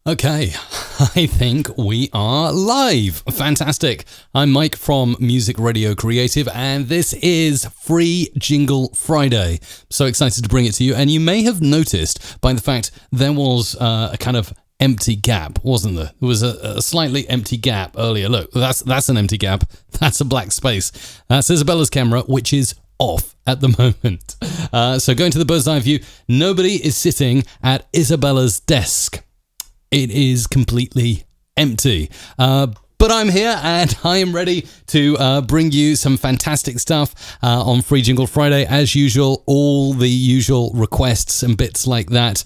Okay, I think we are live. Fantastic. I'm Mike from Music Radio Creative, and this is Free Jingle Friday. So excited to bring it to you. And you may have noticed by the fact there was a kind of empty gap, wasn't there? There was a slightly empty gap earlier. Look, that's an empty gap. That's a black space. That's Isabella's camera, which is off at the moment. So going to the bird's eye view, nobody is sitting at Isabella's desk. It is completely empty. But I'm here and I am ready to bring you some fantastic stuff on Free Jingle Friday. As usual, all the usual requests and bits like that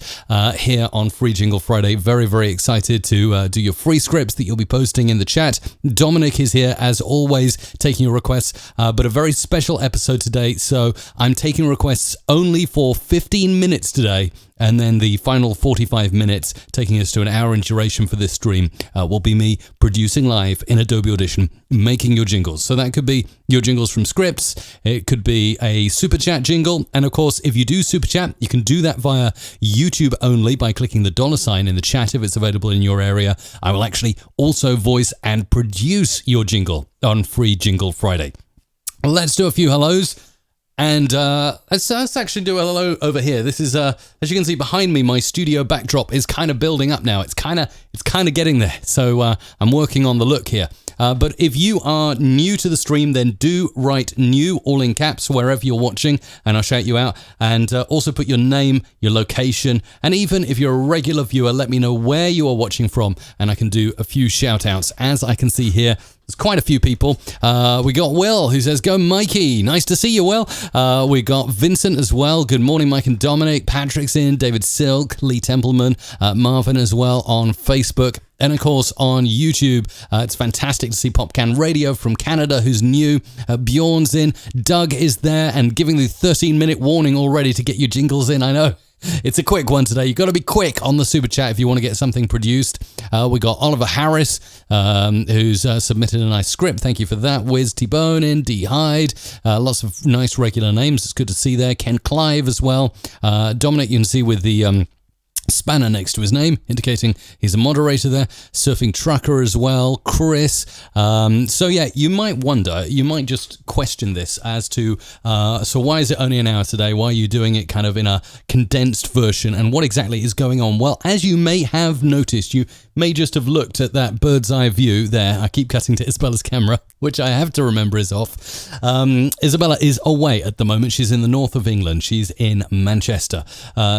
here on Free Jingle Friday. Very, very excited to do your free scripts that you'll be posting in the chat. Dominic is here, as always, taking your requests, but a very special episode today. So I'm taking requests only for 15 minutes today. And then the final 45 minutes, taking us to an hour in duration for this stream, will be me producing live in Adobe Audition, making your jingles. So that could be your jingles from scripts. It could be a super chat jingle. And of course, if you do super chat, you can do that via YouTube only by clicking the $sign in the chat if it's available in your area. I will actually also voice and produce your jingle on Free Jingle Friday. Let's do a few hellos. And let's actually do a hello over here. This is, as you can see behind me, my studio backdrop is kind of building up now. It's kind of getting there. So I'm working on the look here. But if you are new to the stream, then do write new, all in caps, wherever you're watching, and I'll shout you out. And also put your name, your location, and even if you're a regular viewer, let me know where you are watching from, and I can do a few shout outs. As I can see here, there's quite a few people. We got Will, who says, go Mikey. Nice to see you, Will. We got Vincent as well. Good morning, Mike and Dominic. Patrick's in. David Silk, Lee Templeman, Marvin as well on Facebook. And of course on YouTube. It's fantastic to see Popcan Radio from Canada, who's new. Bjorn's in. Doug is there and giving the 13-minute warning already to get your jingles in. I know. It's a quick one today. You've got to be quick on the super chat if you want to get something produced. We got Oliver Harris, who's submitted a nice script. Thank you for that. Wiz T-Bone in, D Hyde. Lots of nice regular names. It's good to see there. Ken Clive as well. Dominic, you can see with the spanner next to his name, indicating he's a moderator there. Surfing Trucker as well. Chris. So yeah, you might wonder, you might just question this as to, so why is it only an hour today? Why are you doing it kind of in a condensed version? And what exactly is going on? Well, as you may have noticed, you may just have looked at that bird's eye view there. I keep cutting to Isabella's camera, which I have to remember is off. Isabella is away at the moment. She's in the north of England. She's in Manchester.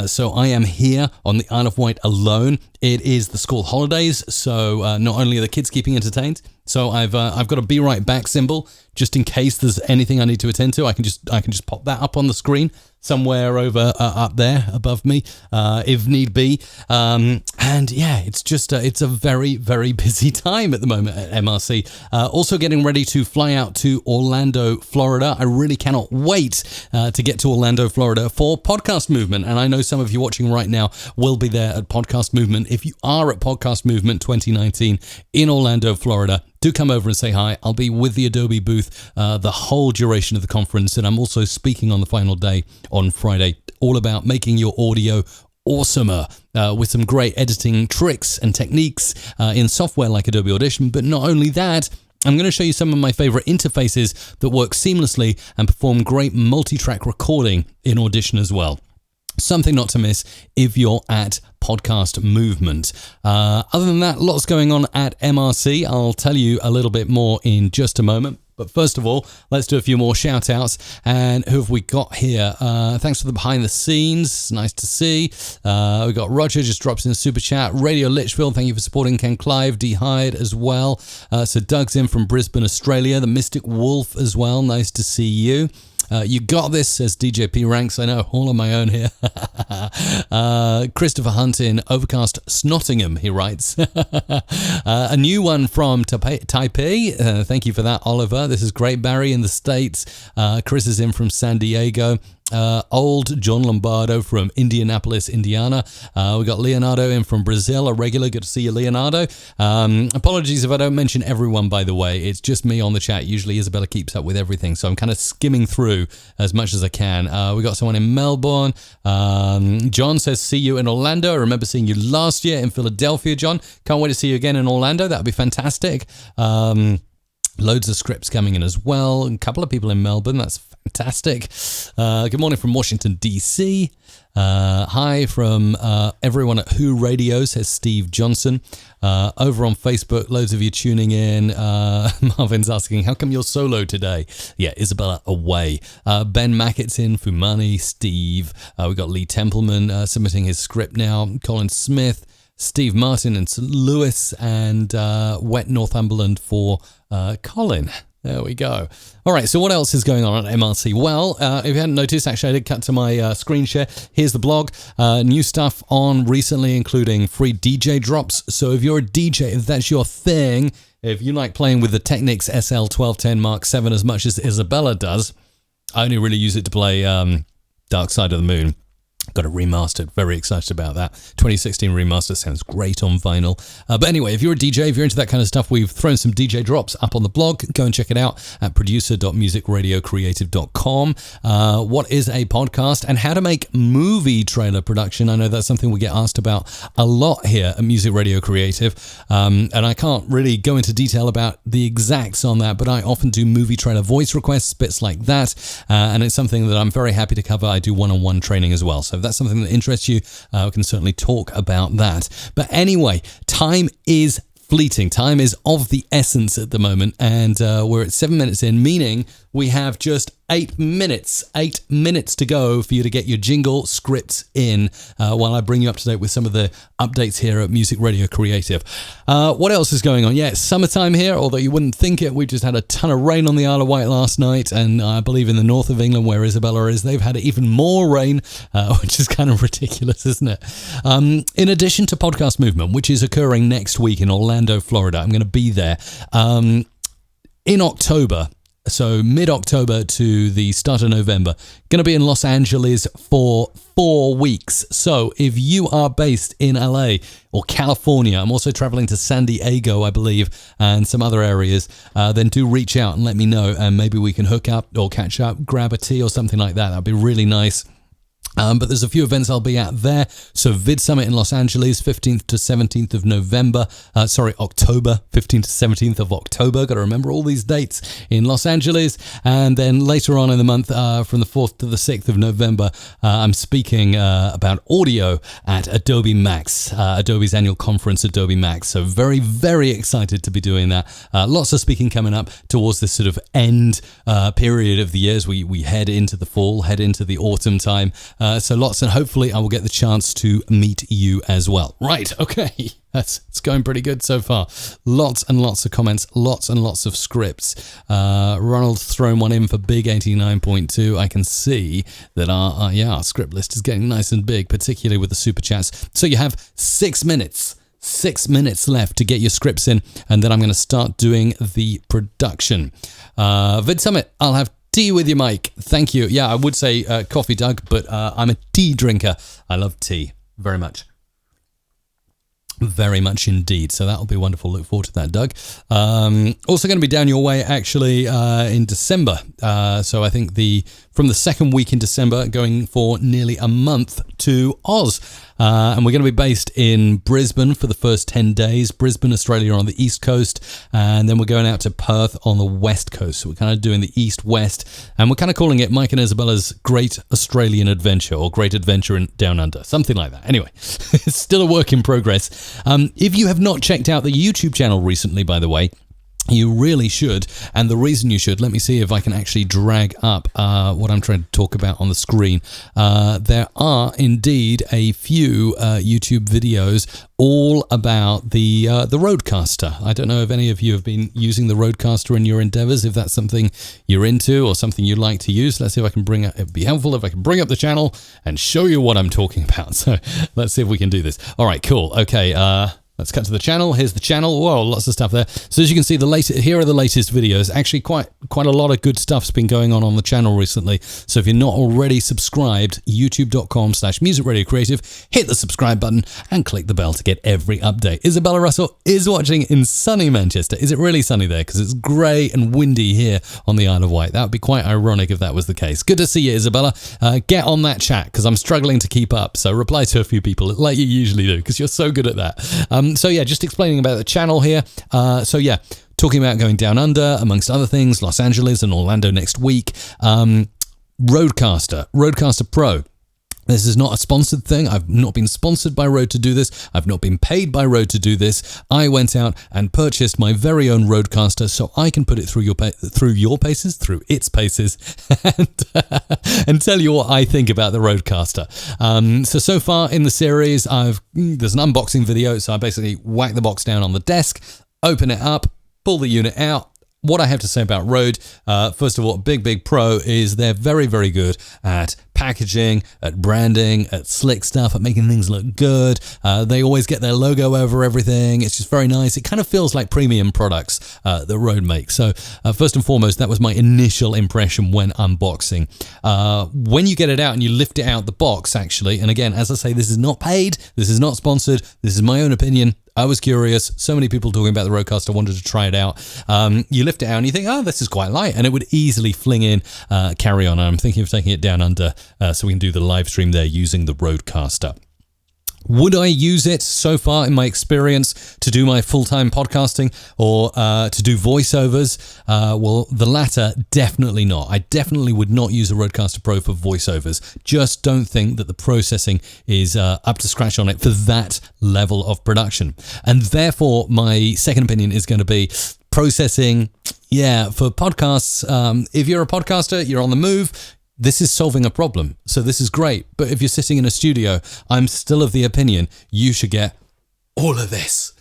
So I am here on the Isle of Wight alone. It is the school holidays, so not only are the kids keeping entertained, so I've got a be right back symbol just in case there's anything I need to attend to. I can just pop that up on the screen somewhere over up there above me, if need be. And yeah, it's just it's a very, very busy time at the moment at MRC. Also getting ready to fly out to Orlando, Florida. I really cannot wait to get to Orlando, Florida for Podcast Movement. And I know some of you watching right now will be there at Podcast Movement. If you are at Podcast Movement 2019 in Orlando, Florida, do come over and say hi. I'll be with the Adobe booth the whole duration of the conference, and I'm also speaking on the final day on Friday, all about making your audio awesomer with some great editing tricks and techniques in software like Adobe Audition. But not only that, I'm going to show you some of my favorite interfaces that work seamlessly and perform great multi-track recording in Audition as well. Something not to miss if you're at Podcast Movement. Other than that, lots going on at MRC. I'll tell you a little bit more in just a moment. But first of all, let's do a few more shout outs. And who have we got here? Thanks for the behind the scenes. Nice to see. We got Roger just drops in a super chat. Radio Litchfield, thank you for supporting. Ken Clive, D Hyde as well. So Doug's in from Brisbane, Australia. The Mystic Wolf as well. Nice to see you. You got this, says DJP Ranks. I know, all on my own here. Christopher Hunt in Overcast Snottingham, he writes. A new one from Taipei. Thank you for that, Oliver. This is great. Barry in the States. Chris is in from San Diego. Old John Lombardo from Indianapolis, Indiana. We got Leonardo in from Brazil, a regular. Good to see you, Leonardo. Apologies if I don't mention everyone, by the way. It's just me on the chat. Usually Isabella keeps up with everything, so I'm kind of skimming through as much as I can. We got someone in Melbourne. John says, see you in Orlando. I remember seeing you last year in Philadelphia, John. Can't wait to see you again in Orlando. That would be fantastic. Loads of scripts coming in as well. A couple of people in Melbourne. That's fantastic. Good morning from Washington, D.C. Hi from everyone at Who Radio, says Steve Johnson. Over on Facebook, loads of you tuning in. Marvin's asking, how come you're solo today? Yeah, Isabella away. Ben Mackett's in, Fumani, Steve. We got Lee Templeman submitting his script now. Colin Smith, Steve Martin in St. Louis, and Wet Northumberland for Colin. There we go. All right, so what else is going on at MRC? Well, if you hadn't noticed, actually, I did cut to my screen share. Here's the blog. New stuff on recently, including free DJ drops. So if you're a DJ, if that's your thing, if you like playing with the Technics SL1210 Mark 7 as much as Isabella does, I only really use it to play Dark Side of the Moon. Got it remastered. Very excited about that. 2016 remaster sounds great on vinyl. But anyway, if you're a DJ, if you're into that kind of stuff, we've thrown some DJ drops up on the blog. Go and check it out at producer.musicradiocreative.com. What is a podcast and how to make movie trailer production? I know that's something we get asked about a lot here at Music Radio Creative. And I can't really go into detail about the exacts on that, but I often do movie trailer voice requests, bits like that. And it's something that I'm very happy to cover. I do one-on-one training as well. So if that's something that interests you, we can certainly talk about that. But anyway, time is fleeting. Time is of the essence at the moment, and we're at 7 minutes in, meaning we have just 8 minutes to go for you to get your jingle scripts in while I bring you up to date with some of the updates here at Music Radio Creative. What else is going on? Yeah, it's summertime here, although you wouldn't think it. We just had a ton of rain on the Isle of Wight last night, and I believe in the north of England, where Isabella is, they've had even more rain, which is kind of ridiculous, isn't it? In addition to Podcast Movement, which is occurring next week in Orlando, Florida, I'm going to be there in October. So mid-October to the start of November. Going to be in Los Angeles for 4 weeks. So if you are based in LA or California, I'm also traveling to San Diego, I believe, and some other areas, then do reach out and let me know, and maybe we can hook up or catch up, grab a tea or something like that. That'd be really nice. But there's a few events I'll be at there. So Vid Summit in Los Angeles, 15th to 17th of October, 15th to 17th of October. Got to remember all these dates in Los Angeles. And then later on in the month, from the 4th to the 6th of November, I'm speaking about audio at Adobe Max, Adobe's annual conference, Adobe Max. So very, very excited to be doing that. Lots of speaking coming up towards this sort of end period of the year as we head into the fall, head into the autumn time. So lots, and hopefully I will get the chance to meet you as well. Right, okay, it's going pretty good so far. Lots and lots of comments, lots and lots of scripts. Ronald's thrown one in for Big 89.2. I can see that our script list is getting nice and big, particularly with the super chats. So you have 6 minutes. 6 minutes left to get your scripts in, and then I'm going to start doing the production. Vid Summit, I'll have tea with you, Mike. Thank you. Yeah, I would say coffee, Doug, but I'm a tea drinker. I love tea very much. Very much indeed. So that'll be wonderful. Look forward to that, Doug. Also going to be down your way, actually, in December. So I think from the second week in December, going for nearly a month to Oz. And we're going to be based in Brisbane for the first 10 days. Brisbane, Australia on the east coast. And then we're going out to Perth on the west coast. So we're kind of doing the east-west. And we're kind of calling it Mike and Isabella's Great Australian Adventure, or Great Adventure in Down Under. Something like that. Anyway, it's still a work in progress. If you have not checked out the YouTube channel recently, by the way, you really should, and the reason you should, let me see if I can actually drag up what I'm trying to talk about on the screen. There are indeed a few YouTube videos all about the Rodecaster. I don't know if any of you have been using the Rodecaster in your endeavors, if that's something you're into or something you like to use. Let's see if I can it'd be helpful if I can bring up the channel and show you what I'm talking about. So let's see if we can do this. All right, cool. Okay, Let's cut to the channel. Here's the channel. Whoa, lots of stuff there. So as you can see, here are the latest videos. Actually, quite a lot of good stuff's been going on the channel recently. So if you're not already subscribed, youtube.com/musicradiocreative, hit the subscribe button and click the bell to get every update. Isabella Russell is watching in sunny Manchester. Is it really sunny there? Because it's grey and windy here on the Isle of Wight. That would be quite ironic if that was the case. Good to see you, Isabella. Get on that chat because I'm struggling to keep up. So reply to a few people like you usually do because you're so good at that. So yeah, just explaining about the channel here. So yeah, talking about going down under, amongst other things, Los Angeles and Orlando next week. Rodecaster Pro. This is not a sponsored thing. I've not been sponsored by Rode to do this. I've not been paid by Rode to do this. I went out and purchased my very own Rodecaster so I can put it through its paces, and tell you what I think about the Rodecaster. So far in the series, there's an unboxing video. So I basically whack the box down on the desk, open it up, pull the unit out. What I have to say about Rode, first of all, big pro is they're very, very good at packaging, at branding, at slick stuff, at making things look good. They always get their logo over everything. It's just very nice. It kind of feels like premium products that Rode makes. So first and foremost, that was my initial impression when unboxing. When you get it out and you lift it out the box, actually, and again, as I say, this is not paid, this is not sponsored, this is my own opinion. I was curious. So many people talking about the Rodecaster, wanted to try it out. You lift it out and you think, oh, this is quite light. And it would easily fling in, carry on. I'm thinking of taking it down under so we can do the live stream there using the Rodecaster. Would I use it so far in my experience to do my full-time podcasting or to do voiceovers? Well, the latter, definitely not. I definitely would not use a Rodecaster Pro for voiceovers. Just don't think that the processing is up to scratch on it for that level of production. And therefore, my second opinion is going to be processing. Yeah, for podcasts, if you're a podcaster, you're on the move, this is solving a problem. So this is great. But if you're sitting in a studio, I'm still of the opinion you should get all of this.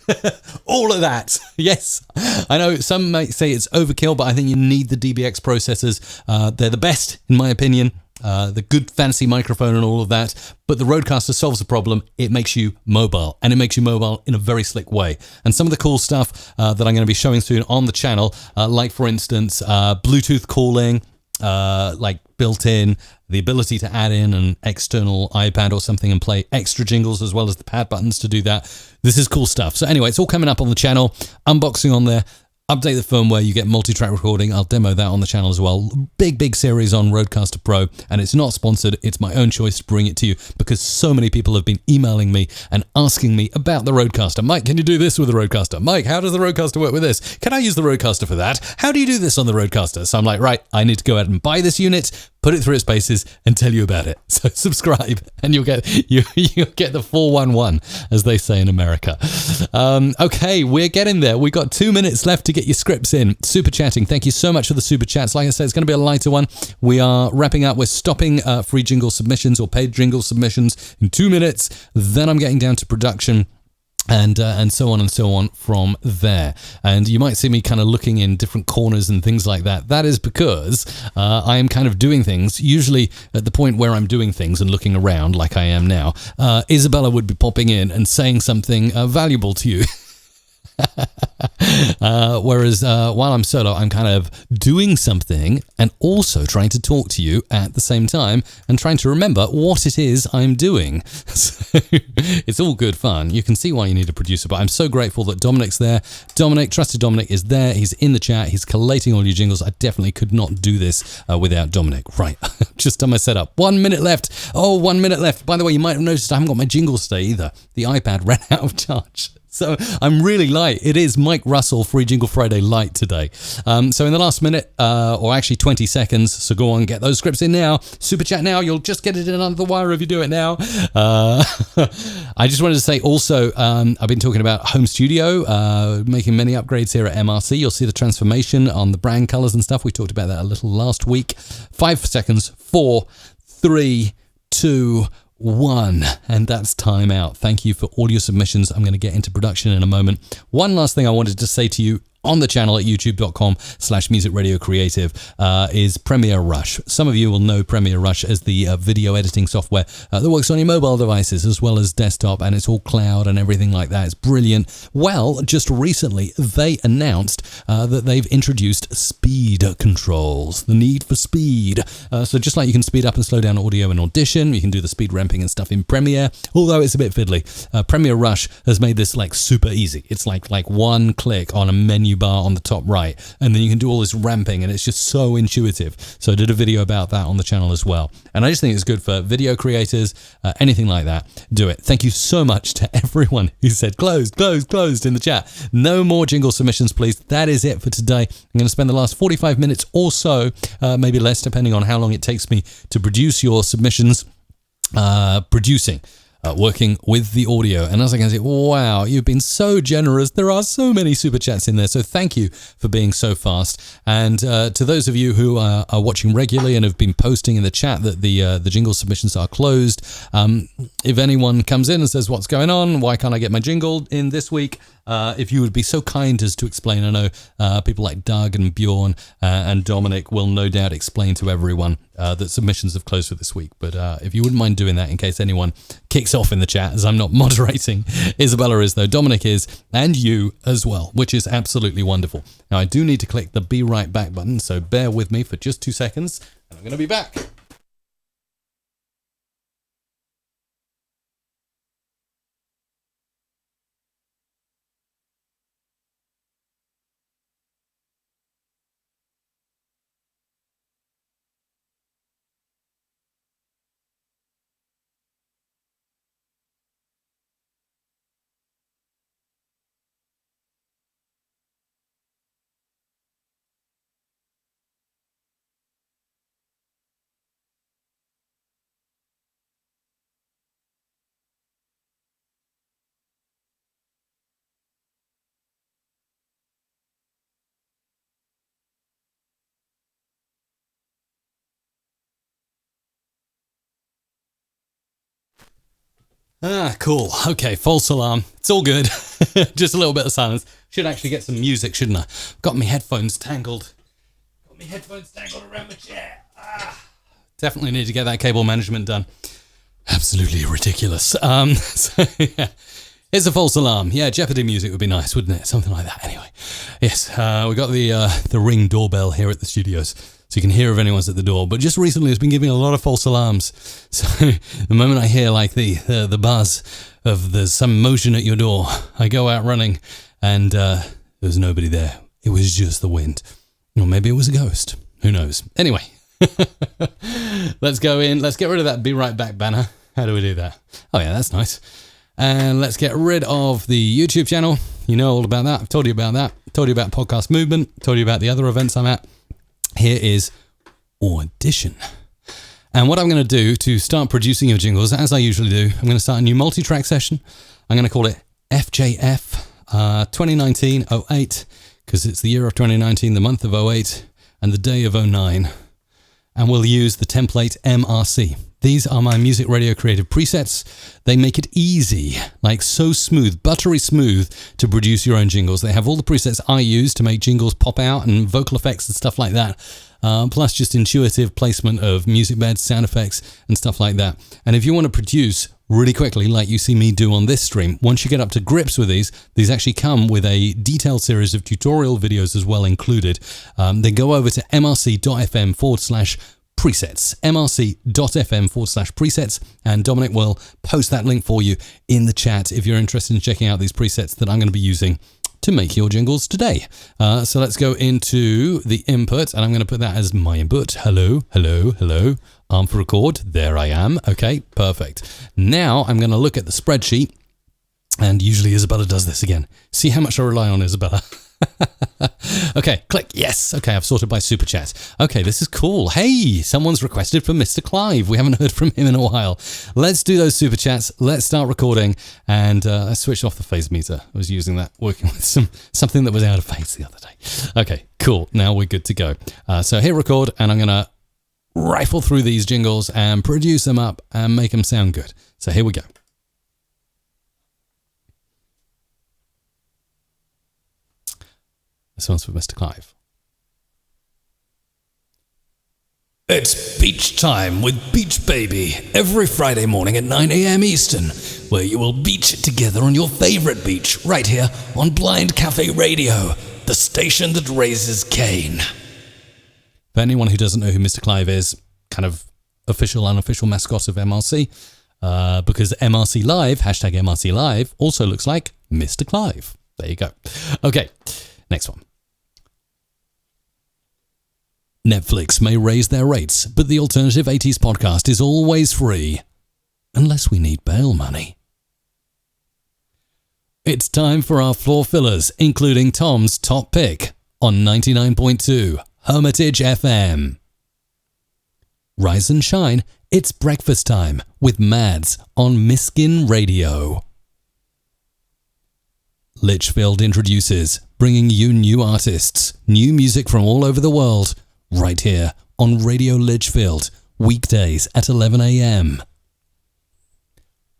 All of that. Yes. I know some might say it's overkill, but I think you need the DBX processors. They're the best, in my opinion. The good fancy microphone and all of that. But the Rodecaster solves the problem. It makes you mobile, and it makes you mobile in a very slick way. And some of the cool stuff that I'm going to be showing soon on the channel, like for instance, Bluetooth calling, like built in, the ability to add in an external iPad or something and play extra jingles as well as the pad buttons to do that. This is cool stuff. So anyway, it's all coming up on the channel, unboxing on there. Update the firmware, you get multi-track recording. I'll demo that on the channel as well. Big series on Rodecaster Pro, and it's not sponsored. It's my own choice to bring it to you because so many people have been emailing me and asking me about the Rodecaster. Mike, can you do this with the Rodecaster? Mike, how does the Rodecaster work with this? Can I use the Rodecaster for that? How do you do this on the Rodecaster? So I'm like, right, I need to go out and buy this unit, put it through its paces, and tell you about it. So subscribe, and you'll get the 411, as they say in America. Okay, we're getting there. We've got 2 minutes left to get your scripts in. Super chatting. Thank you so much for the super chats. Like I said, it's going to be a lighter one. We are wrapping up. We're stopping free jingle submissions or paid jingle submissions in 2 minutes. Then I'm getting down to production. And so on from there. And you might see me kind of looking in different corners and things like that. That is because I am kind of doing things, usually at the point where I'm doing things and looking around like I am now. Isabella would be popping in and saying something valuable to you. Whereas while I'm solo, I'm kind of doing something and also trying to talk to you at the same time and trying to remember what it is I'm doing. So it's all good fun. You can see why you need a producer, but I'm so grateful that Dominic's there. Trusted Dominic is there. He's in the chat. He's collating all your jingles. I definitely could not do this without Dominic. Right, just done my setup. 1 minute left. Oh, 1 minute left. By the way, you might have noticed I haven't got my jingles today either. The iPad ran out of charge. So I'm really light. It is Mike Russell Free Jingle Friday light today. So in the last minute, or actually 20 seconds, so go on, get those scripts in now. Super chat now. You'll just get it in under the wire if you do it now. I just wanted to say also, I've been talking about home studio, making many upgrades here at MRC. You'll see the transformation on the brand colors and stuff. We talked about that a little last week. 5 seconds. 4, 3, 2, 1, and that's time out. Thank you for all your submissions. I'm going to get into production in a moment. One last thing I wanted to say to you on the channel at youtube.com/musicradiocreative is Premiere Rush. Some of you will know Premiere Rush as the video editing software that works on your mobile devices as well as desktop, and it's all cloud and everything like that. It's brilliant. Well, just recently they announced that they've introduced speed controls, the need for speed. So just like you can speed up and slow down audio in Audition, you can do the speed ramping and stuff in Premiere, although it's a bit fiddly. Premiere Rush has made this like super easy. It's like one click on a menu bar on the top right, and then you can do all this ramping, and it's just so intuitive. So I did a video about that on the channel as well, and I just think it's good for video creators, anything like that. Do it. Thank you so much to everyone who said closed in the chat. No more jingle submissions, please. That is it for today. I'm going to spend the last 45 minutes or so, maybe less, depending on how long it takes me to produce your submissions, working with the audio. And as I can see, wow, you've been so generous. There are so many super chats in there. So thank you for being so fast. And to those of you who are watching regularly and have been posting in the chat that the jingle submissions are closed, if anyone comes in and says, what's going on? Why can't I get my jingle in this week? If you would be so kind as to explain. I know people like Doug and Bjorn and Dominic will no doubt explain to everyone that submissions have closed for this week. But if you wouldn't mind doing that in case anyone kicks off in the chat, as I'm not moderating. Isabella is, though. Dominic is, and you as well, which is absolutely wonderful. Now, I do need to click the Be Right Back button, so bear with me for just 2 seconds, and I'm going to be back. Cool. Okay, false alarm. It's all good. Just a little bit of silence. Should actually get some music, shouldn't I? Got me headphones tangled. Around my chair. Definitely need to get that cable management done. Absolutely ridiculous. So yeah, it's a false alarm. Yeah, Jeopardy music would be nice, wouldn't it? Something like that. Anyway, yes, we got the Ring doorbell here at the studios, so you can hear if anyone's at the door. But just recently, it's been giving a lot of false alarms. So the moment I hear like the buzz of there's some motion at your door, I go out running, and there was nobody there. It was just the wind, or maybe it was a ghost. Who knows? Anyway, let's go in. Let's get rid of that Be Right Back banner. How do we do that? Oh yeah, that's nice. And let's get rid of the YouTube channel. You know all about that. I've told you about that. Told you about Podcast Movement. Told you about the other events I'm at. Here is Audition. And what I'm going to do to start producing your jingles, as I usually do, I'm going to start a new multi-track session. I'm going to call it FJF 2019-08, because it's the year of 2019, the month of 08, and the day of 09. And we'll use the template MRC. These are my Music Radio Creative presets. They make it easy, like so smooth, buttery smooth, to produce your own jingles. They have all the presets I use to make jingles pop out and vocal effects and stuff like that. Plus just intuitive placement of music beds, sound effects, and stuff like that. And if you want to produce really quickly, like you see me do on this stream, once you get up to grips with these actually come with a detailed series of tutorial videos as well included. Then go over to mrc.fm/presets, mrc.fm/presets, and Dominic will post that link for you in the chat if you're interested in checking out these presets that I'm going to be using to make your jingles today. So let's go into the input, and I'm going to put that as my input. Hello, hello, hello. Arm for record. There I am. Okay, perfect. Now I'm going to look at the spreadsheet, and usually Isabella does this again. See how much I rely on Isabella. Okay, click. Yes. Okay, I've sorted by super chat. Okay, this is cool. Hey, someone's requested for Mr. Clive. We haven't heard from him in a while. Let's do those super chats. Let's start recording, and let's switch off the phase meter. I was using that, working with something that was out of phase the other day. Okay, cool. Now we're good to go. So hit record, and I'm going to rifle through these jingles and produce them up and make them sound good. So here we go. This one's for Mr. Clive. It's beach time with Beach Baby every Friday morning at 9 a.m. Eastern, where you will beach it together on your favourite beach right here on Blind Cafe Radio, the station that raises Cain. For anyone who doesn't know who Mr. Clive is, kind of official, unofficial mascot of MRC, because MRC Live, hashtag MRC Live, also looks like Mr. Clive. There you go. Okay, next one. Netflix may raise their rates, but the Alternative 80s podcast is always free, unless we need bail money. It's time for our floor fillers, including Tom's top pick on 99.2 Hermitage FM. Rise and shine, it's breakfast time with Mads on Miskin Radio. Litchfield introduces, bringing you new artists, new music from all over the world, right here on Radio Litchfield, weekdays at 11 a.m.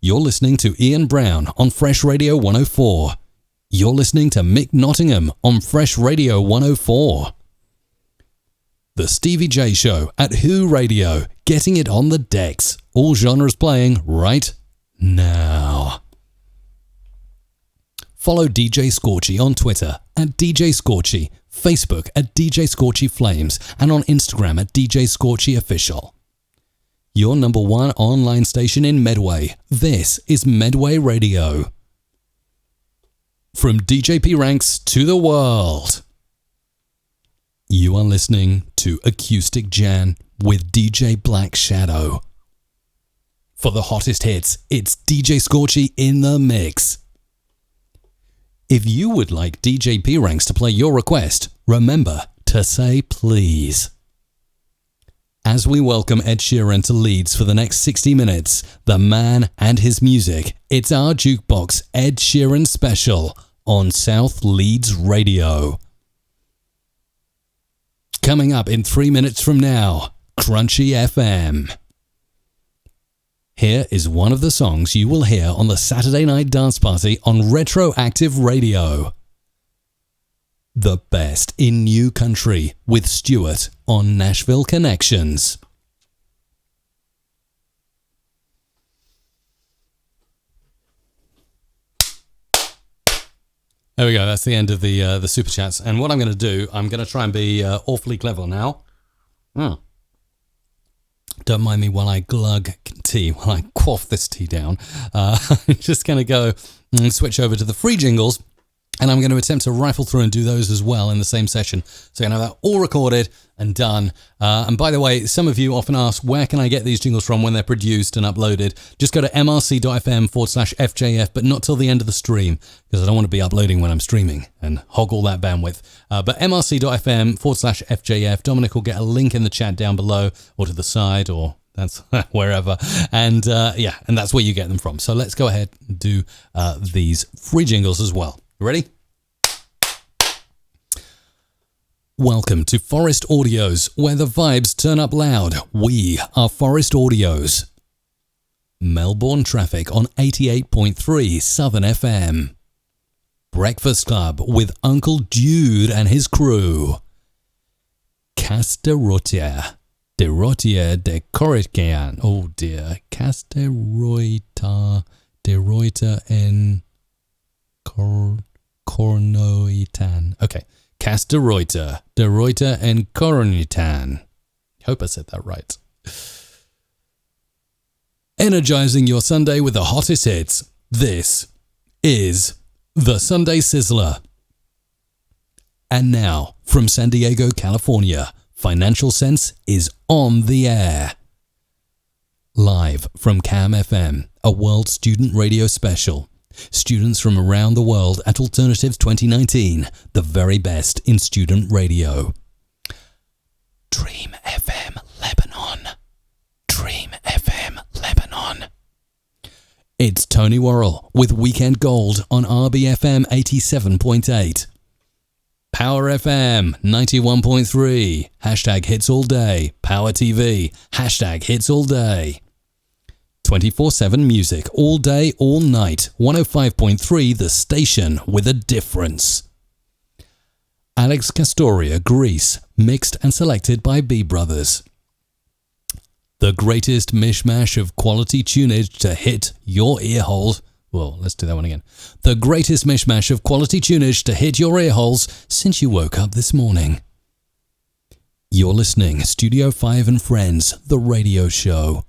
You're listening to Ian Brown on Fresh Radio 104. You're listening to Mick Nottingham on Fresh Radio 104. The Stevie J Show at Who Radio, getting it on the decks. All genres playing right now. Follow DJ Scorchy on Twitter at DJ Scorchy, Facebook at DJ Scorchy Flames, and on Instagram at DJ Scorchy Official. Your number one online station in Medway. This is Medway Radio. From DJP ranks to the world. You are listening to Acoustic Jan with DJ Black Shadow. For the hottest hits, it's DJ Scorchy in the mix. If you would like DJ P Ranks to play your request, remember to say please. As we welcome Ed Sheeran to Leeds for the next 60 minutes, the man and his music, it's our Jukebox Ed Sheeran special on South Leeds Radio. Coming up in 3 minutes from now, Crunchy FM. Here is one of the songs you will hear on the Saturday night dance party on Retroactive Radio. The best in new country with Stuart on Nashville Connections. There we go. That's the end of the super chats. And what I'm going to do, I'm going to try and be awfully clever now. Don't mind me while I glug tea, while I quaff this tea down. I'm just going to go and switch over to the free jingles, and I'm going to attempt to rifle through and do those as well in the same session. So you're going to have that all recorded and done. And by the way, some of you often ask, where can I get these jingles from when they're produced and uploaded? Just go to mrc.fm/FJF, but not till the end of the stream, because I don't want to be uploading when I'm streaming and hog all that bandwidth. But mrc.fm/FJF. Dominic will get a link in the chat down below or to the side, or that's wherever. And and that's where you get them from. So let's go ahead and do these free jingles as well. You ready? Welcome to Forest Audios, where the vibes turn up loud. We are Forest Audios. Melbourne traffic on 88.3 Southern FM. Breakfast Club with Uncle Jude and his crew. Casterotia de Corrigan. Oh dear. Casteroita de Reuter en Cornoitan. Okay. Casteroita de Reuter en Cornoitan. Hope I said that right. Energizing your Sunday with the hottest hits. This is the Sunday Sizzler. And now, from San Diego, California, Financial Sense is on the air. Live from CAM FM, a World Student Radio special. Students from around the world at Alternatives 2019, the very best in student radio. Dream FM Lebanon. Dream FM Lebanon. It's Tony Worrell with Weekend Gold on RBFM 87.8. Power FM 91.3. Hashtag hits all day. Power TV. Hashtag hits all day. 24/7 music, all day, all night. 105.3, the station with a difference. Alex Castoria, Grease, mixed and selected by B Brothers. The greatest mishmash of quality tunage to hit your ear holes. Well, let's do that one again. The greatest mishmash of quality tunage to hit your ear holes since you woke up this morning. You're listening Studio 5 and Friends, the radio show.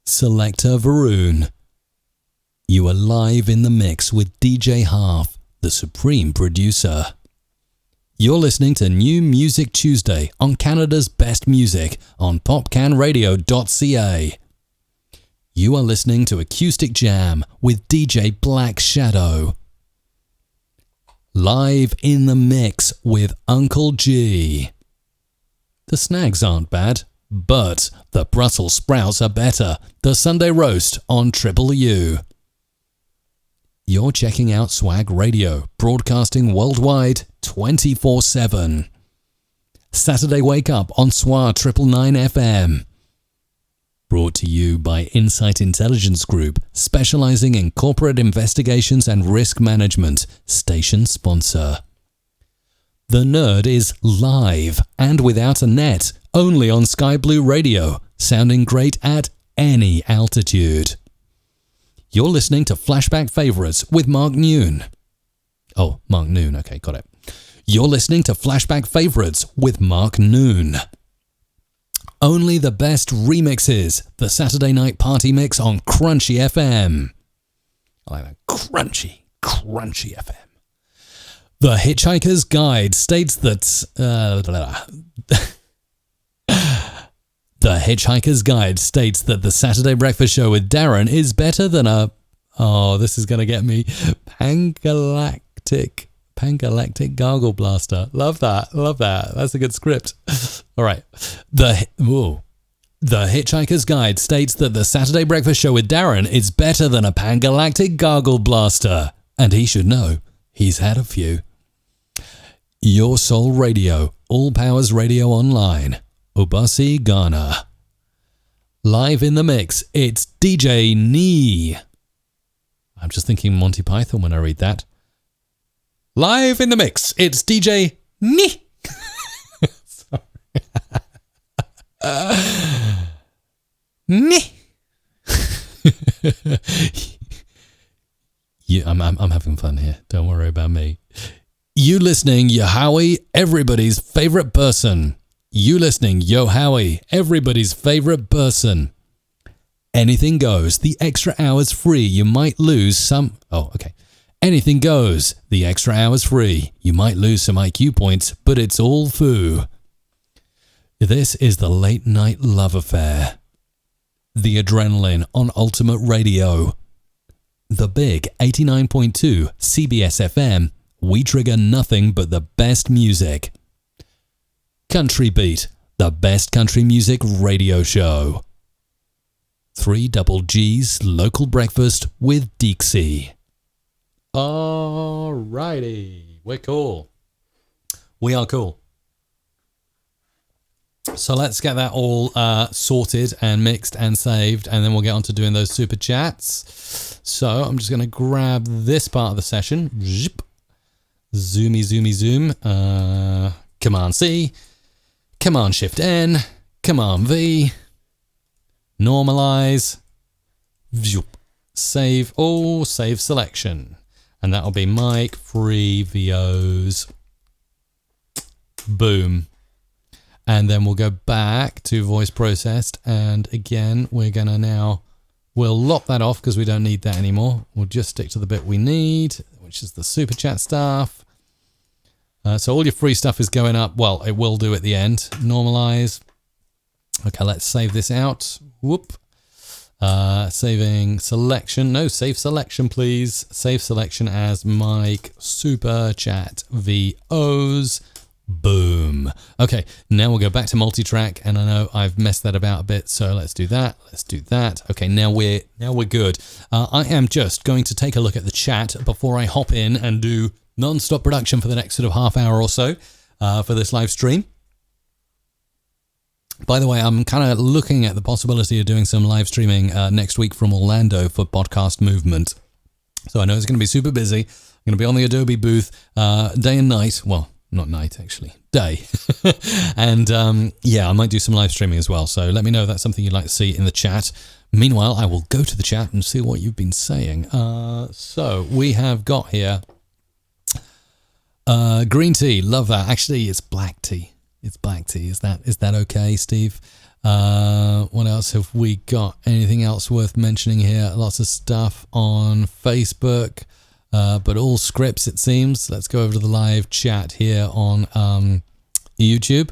Selector Varun. You are live in the mix with DJ Half, the supreme producer. You're listening to New Music Tuesday on Canada's Best Music on popcanradio.ca. You are listening to Acoustic Jam with DJ Black Shadow. Live in the mix with Uncle G. The snags aren't bad, but the Brussels sprouts are better. The Sunday roast on Triple U. You're checking out Swag Radio, broadcasting worldwide 24/7. Saturday Wake Up on SWR 999 FM. Brought to you by Insight Intelligence Group, specializing in corporate investigations and risk management. Station sponsor. The Nerd is live and without a net, only on Sky Blue Radio, sounding great at any altitude. You're listening to Flashback Favorites with Mark Noon. Oh, Mark Noon, okay, got it. You're listening to Flashback Favorites with Mark Noon. Only the best remixes, the Saturday night party mix on Crunchy FM. I like that. Crunchy FM. The Hitchhiker's Guide states that... The Hitchhiker's Guide states that the Saturday Breakfast Show with Darren is better than a... Oh, this is going to get me. Pangalactic Gargle Blaster. Love that. That's a good script. All right. The Hitchhiker's Guide states that the Saturday Breakfast Show with Darren is better than a Pangalactic Gargle Blaster. And he should know. He's had a few. Your Soul Radio. All Powers Radio Online. Obasi Ghana. Live in the mix, it's DJ Nee. I'm just thinking Monty Python when I read that. Live in the mix, it's DJ Nee. Sorry. Nee. I'm having fun here. Don't worry about me. You listening, Yo Howie, everybody's favorite person. You listening, Yo Howie, everybody's favorite person. Anything goes. The extra hour's free. You might lose some... Oh, okay. Anything goes. The extra hour's free. You might lose some IQ points, but it's all foo. This is the late night love affair. The Adrenaline on Ultimate Radio. The big 89.2 CBS FM. We trigger nothing but the best music. Country Beat, the best country music radio show. 3 Double G's Local Breakfast with Dixie. Alrighty, we're cool. We are cool. So let's get that all sorted and mixed and saved, and then we'll get on to doing those super chats. So I'm just going to grab this part of the session. Zoomy, zoom. Command C. Command Shift N, Command V, normalize, save all, save selection. And that'll be mic, free, VOs, boom. And then we'll go back to voice processed. And again, we're going to now, we'll lock that off because we don't need that anymore. We'll just stick to the bit we need, which is the super chat stuff. So all your free stuff is going up. Well, it will do at the end. Normalize. Okay, let's save this out. Whoop. Saving selection. No, save selection, please. Save selection as mic super chat VOs. Boom. Okay, now we'll go back to multi-track, and I know I've messed that about a bit, so let's do that. Let's do that. Okay, now we're good. I am just going to take a look at the chat before I hop in and do non-stop production for the next sort of half hour or so for this live stream. By the way, I'm kind of looking at the possibility of doing some live streaming next week from Orlando for Podcast Movement. So I know it's going to be super busy. I'm going to be on the Adobe booth day and night. Well, not night actually, day. And yeah, I might do some live streaming as well. So let me know if that's something you'd like to see in the chat. Meanwhile, I will go to the chat and see what you've been saying. So we have got here green tea. Love that. Actually, it's black tea. It's black tea. Is that okay, Steve? What else have we got? Anything else worth mentioning here? Lots of stuff on Facebook, but all scripts, it seems. Let's go over to the live chat here on YouTube.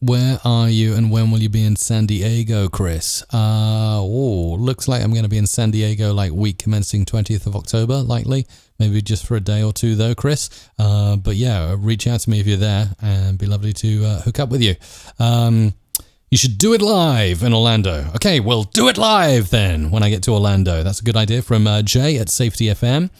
Where are you and when will you be in San Diego, Chris? Looks like I'm going to be in San Diego like week commencing 20th of October, likely. Maybe just for a day or two though, Chris. But yeah, reach out to me if you're there and be lovely to hook up with you. You should do it live in Orlando. Okay, well, do it live then when I get to Orlando. That's a good idea from Jay at Safety FM.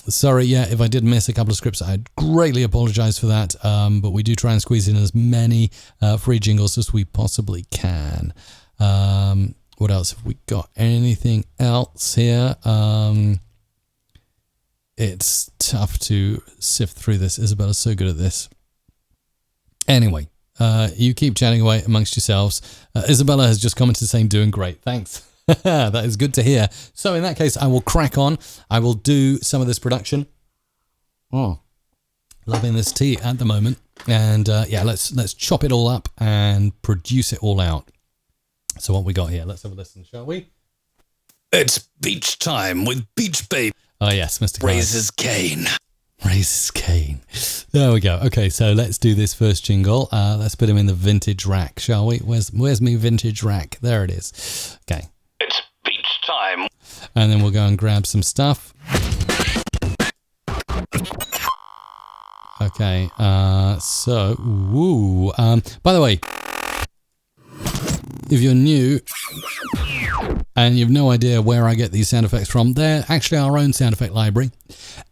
Sorry, yeah, if I did miss a couple of scripts, I greatly apologize for that. But we do try and squeeze in as many free jingles as we possibly can. What else have we got? Anything else here? It's tough to sift through this. Isabella's so good at this. Anyway, you keep chatting away amongst yourselves. Isabella has just commented saying, doing great. Thanks. That is good to hear. So in that case, I will crack on. I will do some of this production. Oh, loving this tea at the moment. And yeah, let's chop it all up and produce it all out. So what we got here? Let's have a listen, shall we? It's beach time with Beach Baby. Oh yes, Mr. Clive. Raises cane. Raises cane. There we go. Okay, so let's do this first jingle. Let's put him in the vintage rack, shall we? Where's my vintage rack? There it is. Okay. It's beach time. And then we'll go and grab some stuff. Okay, so, woo. By the way, if you're new and you've no idea where I get these sound effects from, they're actually our own sound effect library.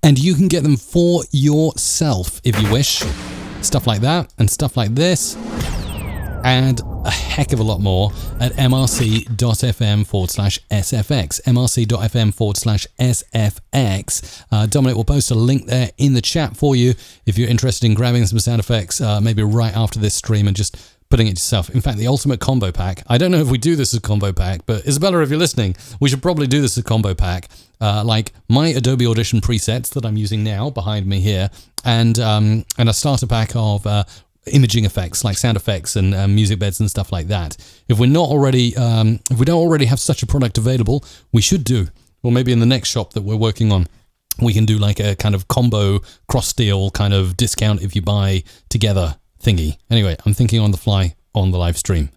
And you can get them for yourself if you wish. Stuff like that and stuff like this. And a heck of a lot more at mrc.fm/sfx. mrc.fm/sfx. Dominic will post a link there in the chat for you if you're interested in grabbing some sound effects, maybe right after this stream and just putting it yourself. In fact, the ultimate combo pack. I don't know if we do this as a combo pack, but Isabella, if you're listening, we should probably do this as a combo pack. Like my Adobe Audition presets that I'm using now behind me here, and a starter pack of imaging effects like sound effects and music beds and stuff like that. If we're not already, if we don't already have such a product available, we should do. Or maybe in the next shop that we're working on, we can do like a kind of combo cross deal kind of discount if you buy together thingy. Anyway, I'm thinking on the fly on the live stream.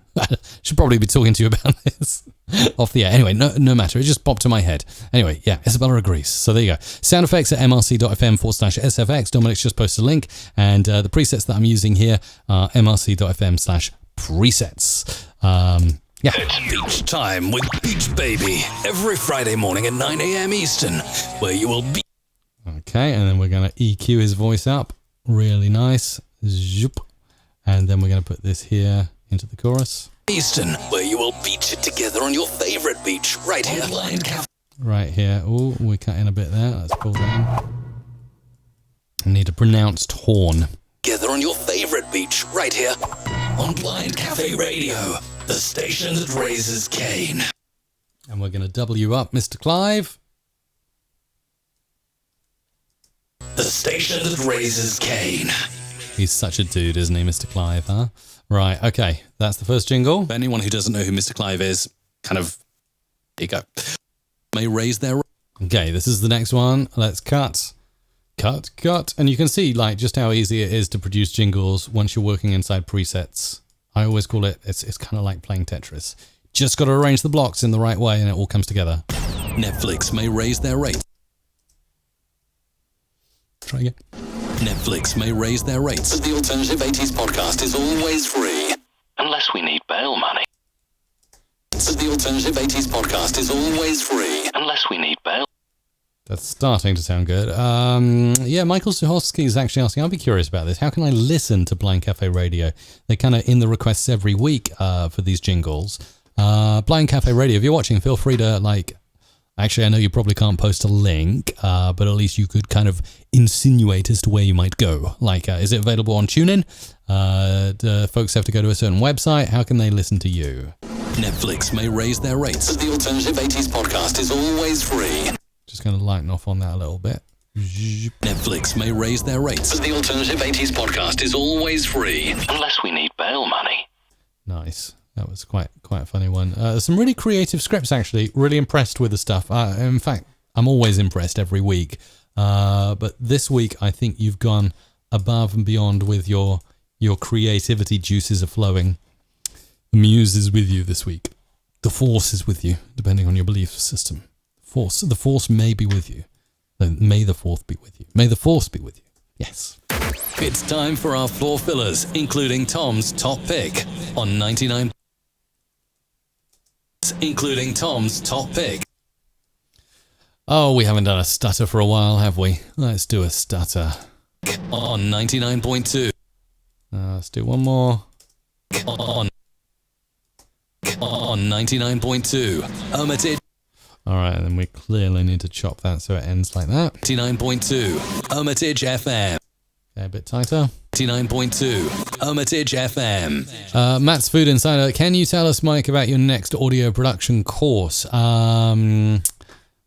Should probably be talking to you about this off the air. Anyway, no matter. It just popped to my head. Anyway, yeah, Isabella agrees. So there you go. Sound effects at mrc.fm/sfx. Dominic's just posted a link. And the presets that I'm using here are mrc.fm/presets. Yeah. It's beach time with Beach Baby every Friday morning at 9 a.m. Eastern, where you will be. Okay, and then we're going to EQ his voice up. Really nice. Zoop. And then we're going to put this here into the chorus. Eastern, where you will beach it together on your favorite beach, right here. Right here. Oh, we're cutting a bit there. Let's pull that in. I need a pronounced horn. Together on your favorite beach, right here. On Blind Cafe Radio, the station that raises cane. And we're going to double you up, Mr. Clive. The station that raises cane. He's such a dude, isn't he, Mr. Clive, huh? Right, okay. That's the first jingle. For anyone who doesn't know who Mr. Clive is, kind of, here you go. May raise their... Okay, this is the next one. Let's cut. Cut. And you can see, like, just how easy it is to produce jingles once you're working inside presets. I always call it, it's kind of like playing Tetris. Just got to arrange the blocks in the right way and it all comes together. Netflix may raise their rates. Try again. Netflix may raise their rates. The Alternative 80s podcast is always free. Unless we need bail money. The Alternative 80s podcast is always free. Unless we need bail. That's starting to sound good. Yeah, Michael Suhosky is actually asking, I'll be curious about this. How can I listen to Blind Cafe Radio? They're kind of in the requests every week for these jingles. Blind Cafe Radio, if you're watching, feel free to, like, Actually, I know you probably can't post a link, but at least you could kind of insinuate as to where you might go. Like, is it available on TuneIn? Do folks have to go to a certain website? How can they listen to you? Netflix may raise their rates, as the Alternative 80s podcast is always free. Just going to lighten off on that a little bit. Netflix may raise their rates, as the Alternative 80s podcast is always free. Unless we need bail money. Nice. That was quite a funny one. Some really creative scripts, actually. Really impressed with the stuff. In fact, I'm always impressed every week. But this week, I think you've gone above and beyond with your creativity juices are flowing. The muse is with you this week. The force is with you, depending on your belief system. The force may be with you. May the fourth be with you. May the force be with you. Yes. It's time for our floor fillers, including Tom's top pick on 99. Including Tom's top pick. Oh, we haven't done a stutter for a while, have we? Let's do a stutter. On 99.2. Let's do one more. On 99.2. Omitted. Alright, then we clearly need to chop that so it ends like that. 99.2. Omitage FM. Okay, a bit tighter. 99.2. Omitage FM. Matt's Food Insider. Can you tell us, Mike, about your next audio production course?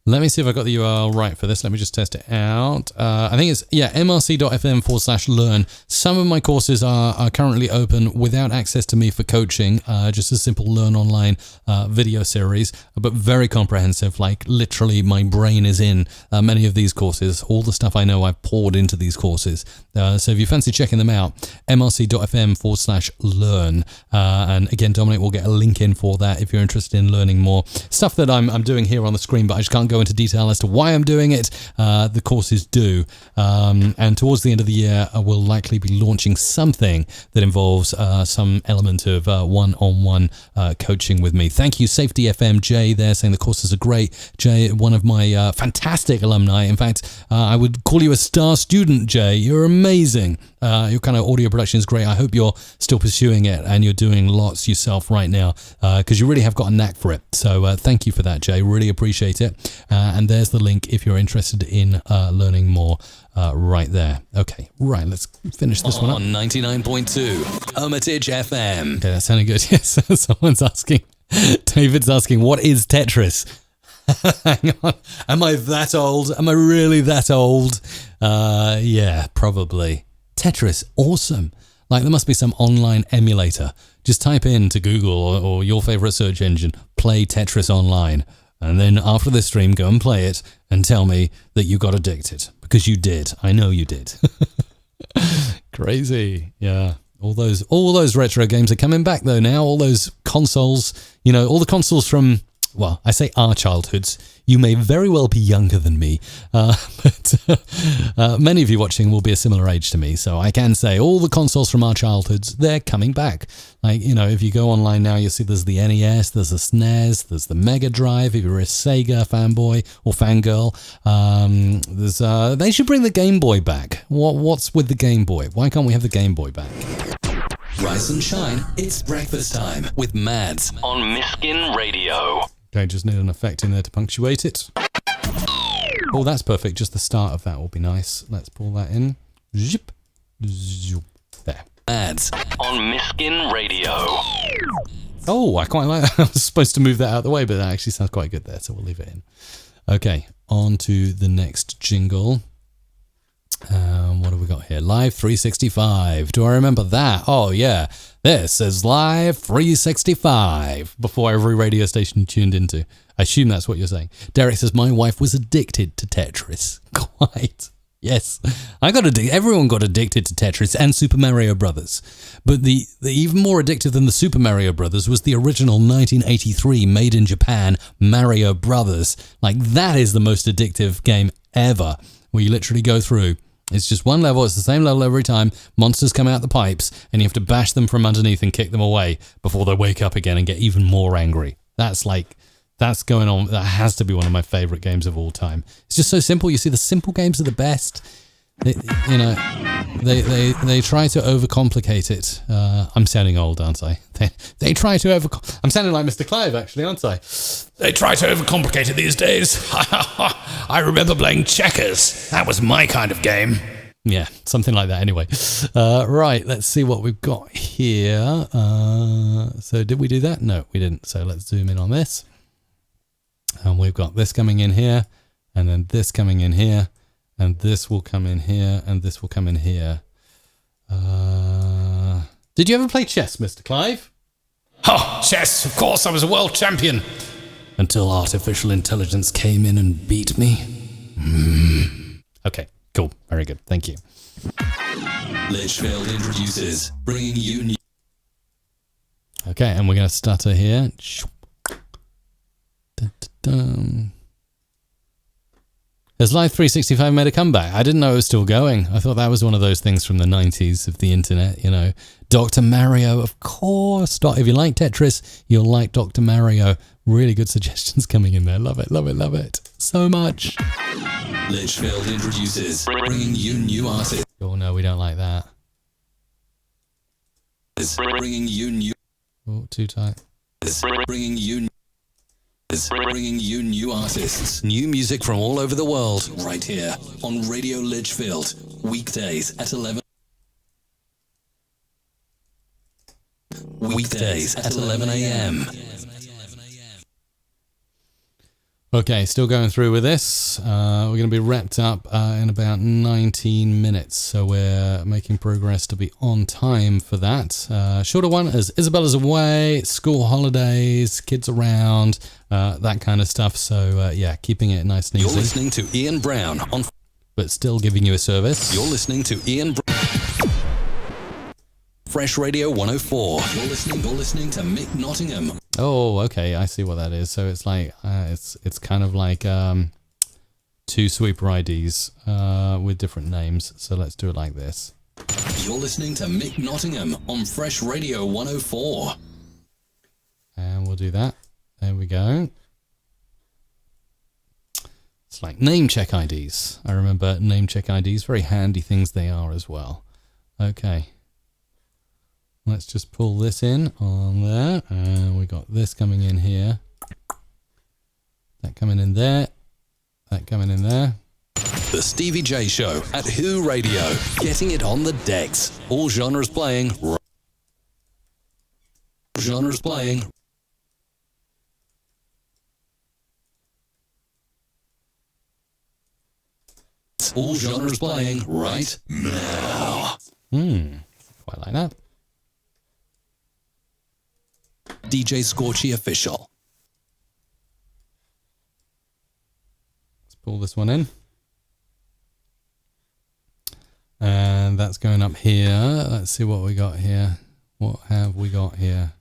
Let me see if I got the URL right for this. Let me just test it out. I think it's, mrc.fm/learn. Some of my courses are currently open without access to me for coaching, just a simple learn online video series, but very comprehensive. Like literally my brain is in many of these courses. All the stuff I know I've poured into these courses. So if you fancy checking them out, mrc.fm/learn. And again, Dominic will get a link in for that if you're interested in learning more. Stuff that I'm doing here on the screen, but I just can't go into detail as to why I'm doing it. The courses do. And towards the end of the year, I will likely be launching something that involves some element of one-on-one coaching with me. Thank you, Safety FM Jay there, saying the courses are great. Jay, one of my fantastic alumni. In fact, I would call you a star student, Jay. You're amazing. Your kind of audio production is great. I hope you're still pursuing it and you're doing lots yourself right now because you really have got a knack for it. So thank you for that, Jay. Really appreciate it. And there's the link if you're interested in learning more right there. Okay, right, let's finish this one up. On 99.2 Omitage FM. Okay, that sounded good. Yes, someone's asking. David's asking, what is Tetris? Hang on. Am I that old? Am I really that old? Yeah, probably. Tetris, awesome. Like there must be some online emulator. Just type into Google or your favorite search engine, play Tetris online. And then after this stream, go and play it and tell me that you got addicted. Because you did. I know you did. Crazy. Yeah. All those retro games are coming back though now. All those consoles, all the consoles from, well, I say our childhoods. You may very well be younger than me, but many of you watching will be a similar age to me. So I can say all the consoles from our childhoods, they're coming back. Like, if you go online now, you'll see there's the NES, there's the SNES, there's the Mega Drive, if you're a Sega fanboy or fangirl. They should bring the Game Boy back. What's with the Game Boy? Why can't we have the Game Boy back? Rise and shine, it's breakfast time with Mads on Miskin Radio. Okay, just need an effect in there to punctuate it. Oh, that's perfect. Just the start of that will be nice. Let's pull that in. Zip. Zoop. There. Ads on Miskin Radio. Oh, I quite like that. I was supposed to move that out of the way, but that actually sounds quite good there, so we'll leave it in. Okay, on to the next jingle. What have we got here? Live 365. Do I remember that? Oh, yeah. This is Live 365 before every radio station you tuned into. I assume that's what you're saying. Derek says, my wife was addicted to Tetris. Quite. Yes. Everyone got addicted to Tetris and Super Mario Brothers. But the even more addictive than the Super Mario Brothers was the original 1983 made in Japan Mario Brothers. Like, that is the most addictive game ever, where you literally go through. It's just one level, it's the same level every time. Monsters come out the pipes, and you have to bash them from underneath and kick them away before they wake up again and get even more angry. That's going on. That has to be one of my favorite games of all time. It's just so simple. You see, the simple games are the best. They try to overcomplicate it. I'm sounding old, aren't I? They try to I'm sounding like Mr. Clive, actually, aren't I? They try to overcomplicate it these days. I remember playing checkers. That was my kind of game. Yeah, something like that. Anyway, right. Let's see what we've got here. So did we do that? No, we didn't. So let's zoom in on this. And we've got this coming in here, and then this coming in here, and this will come in here, and this will come in here. Did you ever play chess, Mr. Clive? Oh, chess. Of course, I was a world champion. Until artificial intelligence came in and beat me. Okay, cool. Very good. Thank you. Litchfield introduces, bringing you new... Okay, and we're going to stutter here. Has Live 365 made a comeback? I didn't know it was still going. I thought that was one of those things from the 90s of the internet, you know. Dr. Mario, of course. If you like Tetris, you'll like Dr. Mario. Really good suggestions coming in there. Love it, love it, love it. So much. Litchfield introduces, bringing you new artists. Oh, no, we don't like that. Bringing you new... Oh, too tight. Bringing you new artists. New music from all over the world. Right here on Radio Litchfield. Weekdays at 11. Weekdays at 11 a.m. Okay, still going through with this. We're going to be wrapped up in about 19 minutes, so we're making progress to be on time for that. Shorter one as Isabella's away, school holidays, kids around, that kind of stuff. So yeah, keeping it nice and easy. You're listening to Ian Brown on... But still giving you a service. You're listening to Ian Brown. Fresh Radio 104. You're listening to Mick Nottingham. Oh, okay, I see what that is. So it's like it's kind of like two sweeper IDs with different names. So let's do it like this. You're listening to Mick Nottingham on Fresh Radio 104. And we'll do that. There we go. It's like name check IDs. I remember name check IDs. Very handy things they are as well. Okay. Let's just pull this in on there, and we got this coming in here. That coming in there. That coming in there. The Stevie J Show at Who Radio. Getting it on the decks. All genres playing. Genres playing. All genres playing right now. Quite like that. DJ Scorchy Official. Let's pull this one in. And that's going up here. Let's see what we got here. What have we got here?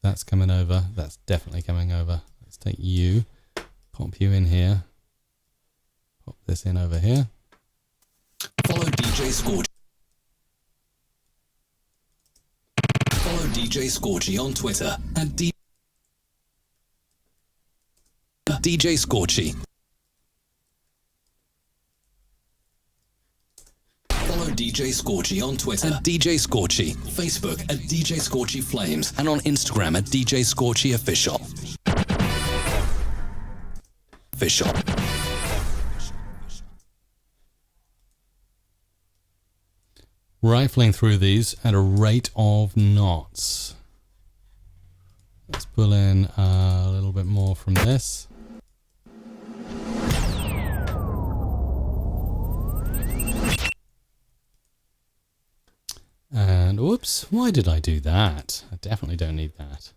That's coming over. That's definitely coming over. Let's take you. Pop you in here. Pop this in over here. Follow DJ Scorchy. Follow DJ Scorchy on Twitter at DJ Scorchy. Follow DJ Scorchy on Twitter at DJ Scorchy, Facebook at DJ Scorchy Flames, and on Instagram at DJ Scorchy Official. Rifling through these at a rate of knots. Let's pull in a little bit more from this. And whoops, why did I do that? I definitely don't need that.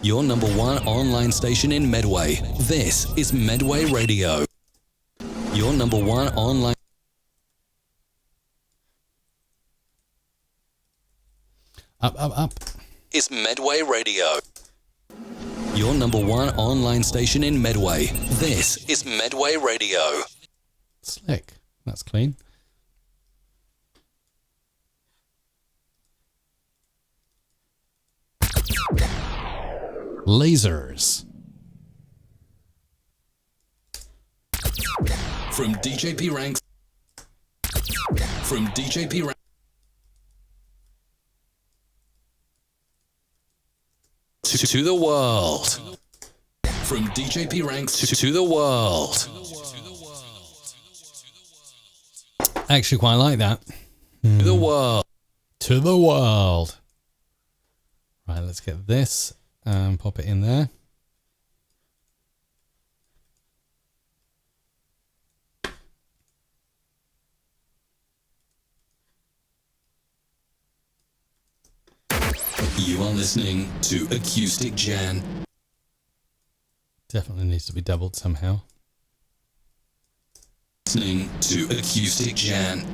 Your number one online station in Medway. This is Medway Radio. Your number one online... Up. It's Medway Radio. Your number one online station in Medway. This is Medway Radio. Slick. That's clean. Lasers. From DJP ranks. From DJP ranks. To the world. From DJP ranks to the world. I actually quite like that. To the world. To the world. Right, let's get this and pop it in there. You are listening to Acoustic Jan. Definitely needs to be doubled somehow. Listening to Acoustic Jan.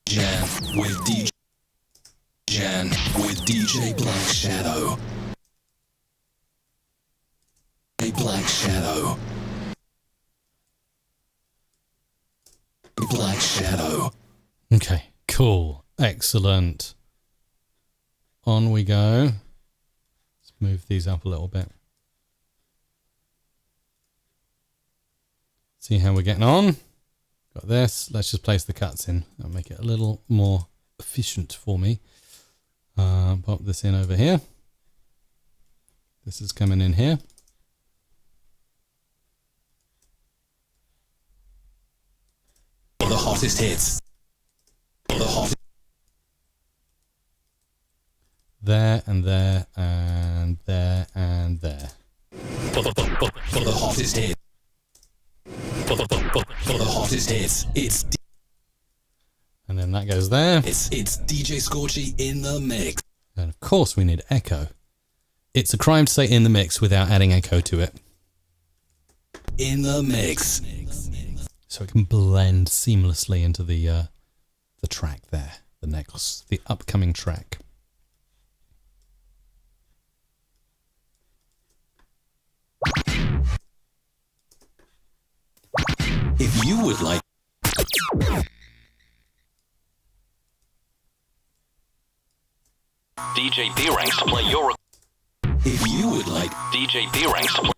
Jan with DJ. Jan with DJ Black Shadow. Black Shadow. Black Shadow. Okay, cool. Excellent. On we go. Let's move these up a little bit. See how we're getting on. Got this. Let's just place the cuts in. That'll make it a little more efficient for me. Pop this in over here. This is coming in here. The hottest hits. The hottest. There and there and there and there. For the hottest hits. For the hottest hits. It's And then that goes there. It's DJ Scorchy in the mix. And of course we need echo. It's a crime to say in the mix without adding echo to it. In the mix. So it can blend seamlessly into the track there. The next, the upcoming track. If you would like DJ B ranks to play your. If you would like DJ B ranks to play.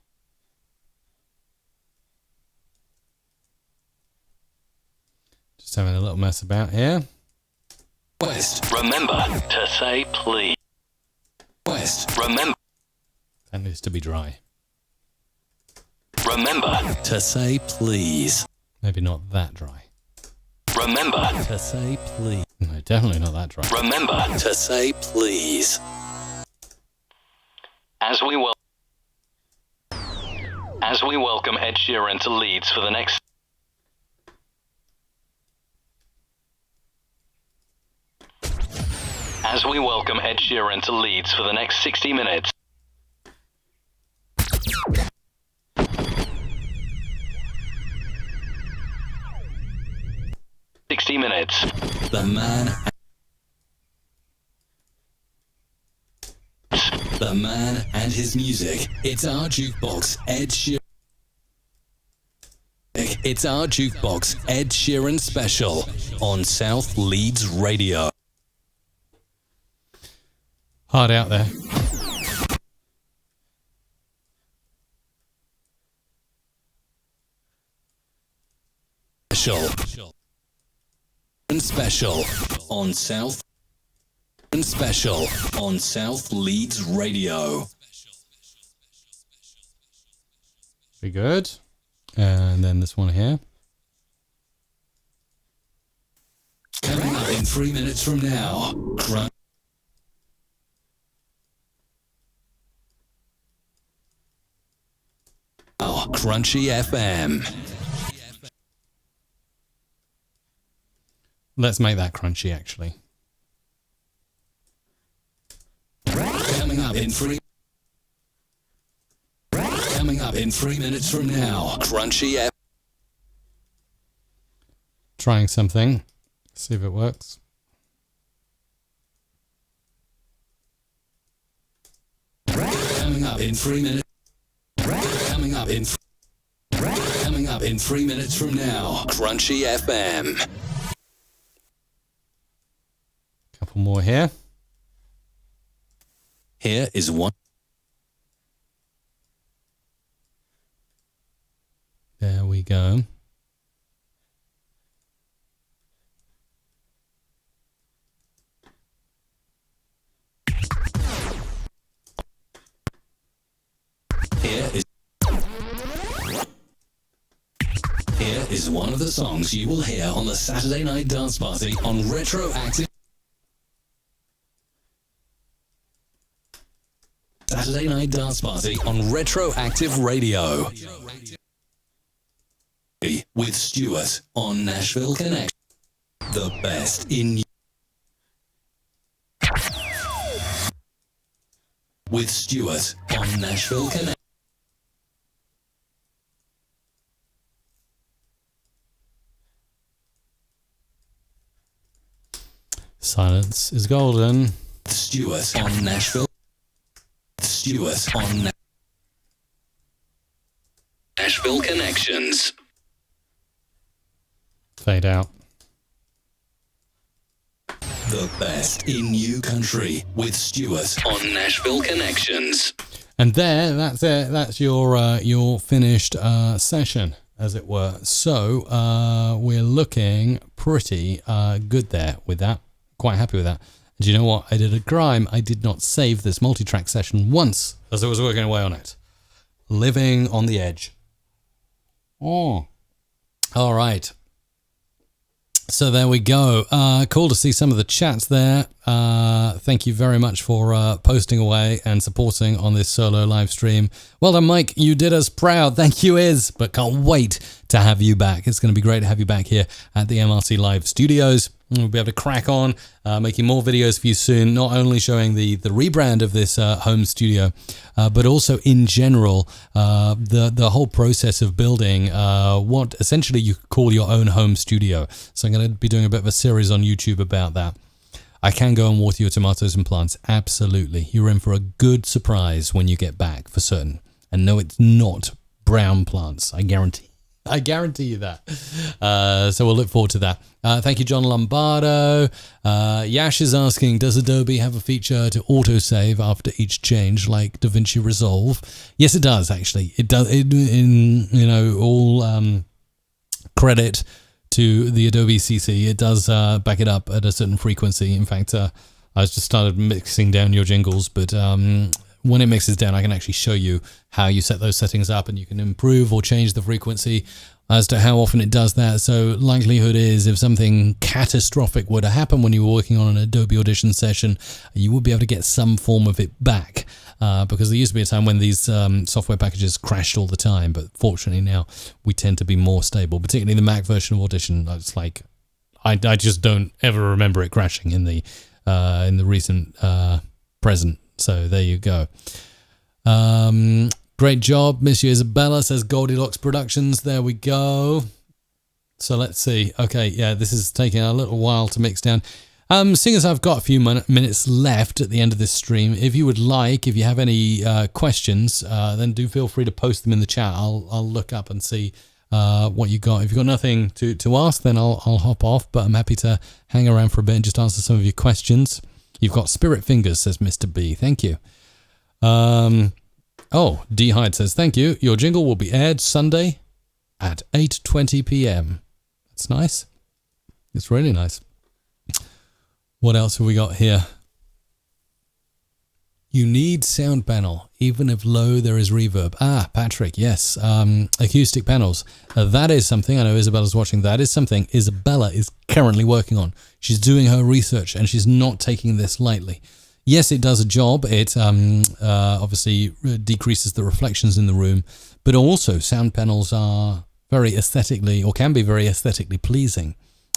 Just having a little mess about here. West, remember to say please. West, remember. That needs to be dry. Remember to say please. Maybe not that dry. Remember to say please. No, definitely not that dry. Remember to say please. As we welcome Ed Sheeran to Leeds for the next. As we welcome Ed Sheeran to Leeds for the next 60 minutes. The man and his music. It's our jukebox, Ed Sheeran. It's our jukebox, Ed Sheeran special on South Leeds Radio. Hard out there. Special on South Leeds Radio. Very good. And then this one here. Coming up in 3 minutes from now. Crunchy FM. Let's make that crunchy, actually. Coming up in 3 minutes from now. Crunchy FM. Trying something. See if it works. Coming up in 3 minutes. Coming up in 3 minutes from now. Crunchy FM. Couple more here. Here is one. There we go. Here is one of the songs you will hear on the Saturday Night Dance Party on Retroactive. Saturday Night Dance Party on Retroactive Radio. With Stuart on Nashville Connect. The best in with Stuart on Nashville Connect. Silence is golden. Stuart on Nashville. Stuart on Nashville Connections. Fade out. The best in new country with Stuart on Nashville Connections. And there, that's it. That's your finished session, as it were. So we're looking pretty good there with that. Quite happy with that. And do you know what? I did a crime. I did not save this multi-track session once as I was working away on it. Living on the edge. Oh. All right. So there we go. Cool to see some of the chats there. Thank you very much for posting away and supporting on this solo live stream. Well done, Mike. You did us proud. Thank you, Iz. But can't wait to have you back. It's going to be great to have you back here at the MRC Live Studios. We'll be able to crack on, making more videos for you soon, not only showing the rebrand of this home studio, but also in general, the whole process of building what essentially you could call your own home studio. So I'm going to be doing a bit of a series on YouTube about that. I can go and water your tomatoes and plants. Absolutely. You're in for a good surprise when you get back, for certain. And no, it's not brown plants. I guarantee you that. So we'll look forward to that. Thank you, John Lombardo. Yash is asking, does Adobe have a feature to autosave after each change like DaVinci Resolve? Yes, it does, actually. It does. All credit to the Adobe CC. It does back it up at a certain frequency. In fact, I just started mixing down your jingles, but when it mixes down, I can actually show you how you set those settings up, and you can improve or change the frequency as to how often it does that. So likelihood is if something catastrophic were to happen when you were working on an Adobe Audition session, you would be able to get some form of it back, because there used to be a time when these software packages crashed all the time, but fortunately now we tend to be more stable, particularly the Mac version of Audition. It's like I just don't ever remember it crashing in the recent present. So there you go. Great job, Miss Isabella, says Goldilocks Productions. There we go. So let's see. Okay, yeah, this is taking a little while to mix down. Seeing as I've got a few minutes left at the end of this stream, if you would like, if you have any questions, then do feel free to post them in the chat. I'll look up and see what you got. If you've got nothing to ask, then I'll hop off, but I'm happy to hang around for a bit and just answer some of your questions. You've got spirit fingers, says Mr. B. Thank you. D. Hyde says, thank you. Your jingle will be aired Sunday at 8:20 p.m. That's nice. It's really nice. What else have we got here? You need sound panel, even if low there is reverb. Patrick, yes. Acoustic panels. That is something, I know Isabella's watching, that is something Isabella is currently working on. She's doing her research and she's not taking this lightly. Yes, it does a job. It obviously decreases the reflections in the room, but also sound panels are very aesthetically, or can be very aesthetically pleasing.